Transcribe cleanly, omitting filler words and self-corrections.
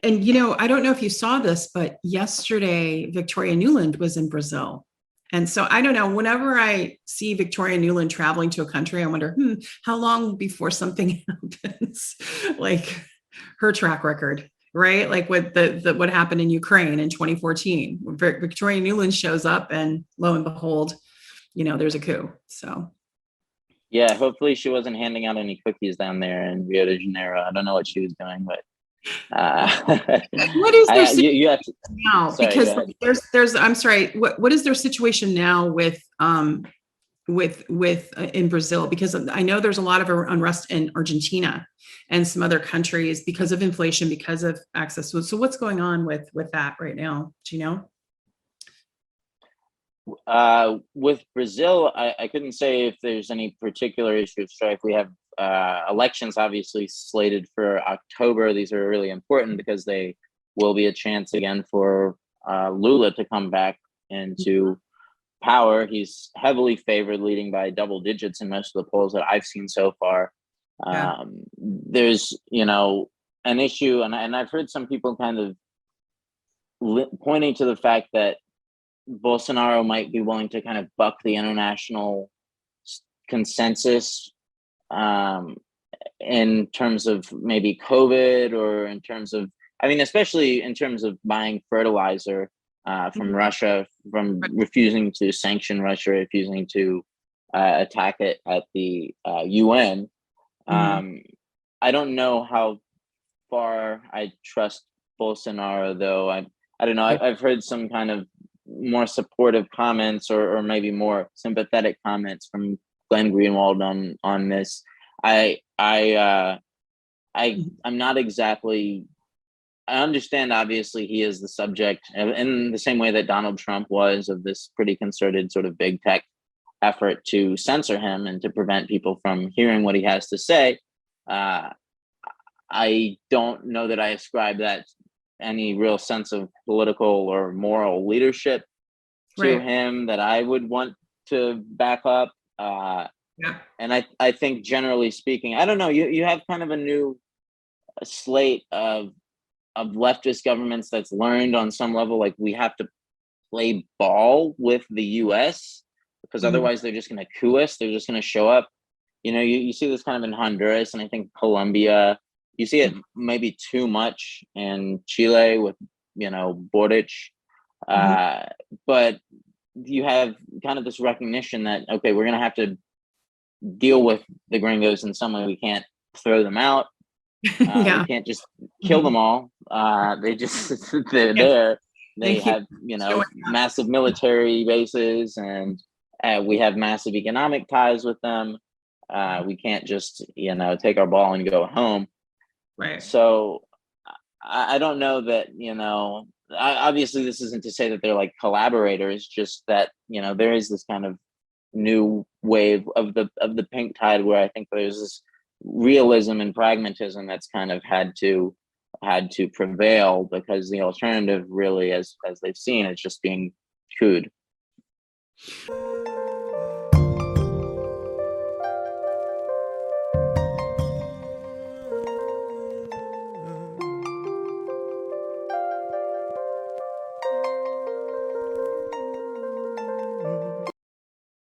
and I don't know if you saw this, but yesterday Victoria Nuland was in Brazil. And so I don't know, whenever I see Victoria Nuland traveling to a country, I wonder, how long before something happens? Like her track record, right? Like with what happened in Ukraine in 2014. Victoria Nuland shows up and lo and behold, there's a coup. So yeah, hopefully she wasn't handing out any cookies down there in Rio de Janeiro. I don't know what she was doing, but what is their you have to, now? sorry, Because there's I'm sorry, what is their situation now with in Brazil? Because I know there's a lot of unrest in Argentina and some other countries because of inflation, because of access. So what's going on with that right now? Do you know? With Brazil, I couldn't say if there's any particular issue of strife. We have elections obviously slated for October. These are really important because they will be a chance again for Lula to come back into power. He's heavily favored, leading by double digits in most of the polls that I've seen so far. Yeah. There's, an issue, and I've heard some people kind of pointing to the fact that Bolsonaro might be willing to kind of buck the international consensus in terms of maybe COVID, or in terms of, especially in terms of buying fertilizer from Russia, from refusing to sanction Russia, refusing to attack it at the UN. I don't know how far I trust Bolsonaro, though. I don't know. I've heard some kind of more supportive comments, or maybe more sympathetic comments from Glenn Greenwald on this. I'm not exactly. I understand, obviously, he is the subject, in the same way that Donald Trump was, of this pretty concerted sort of big tech effort to censor him and to prevent people from hearing what he has to say. I don't know that I ascribe that any real sense of political or moral leadership to him that I would want to back up. And I think, generally speaking, I don't know, you have kind of a new slate of leftist governments that's learned on some level, like, we have to play ball with the US, because otherwise they're just going to coup us. They're just going to show up. You see this kind of in Honduras, and I think Colombia. You see it maybe too much in Chile with, Boric. But you have kind of this recognition that, okay, we're going to have to deal with the gringos in some way. We can't throw them out. We can't just kill them all. They're there. They have, massive military bases, and we have massive economic ties with them. We can't just, take our ball and go home. Right. So I don't know that, obviously this isn't to say that they're like collaborators, just that, there is this kind of new wave of the pink tide, where I think there's this realism and pragmatism that's kind of had to prevail, because the alternative, really, as they've seen, is just being cooed.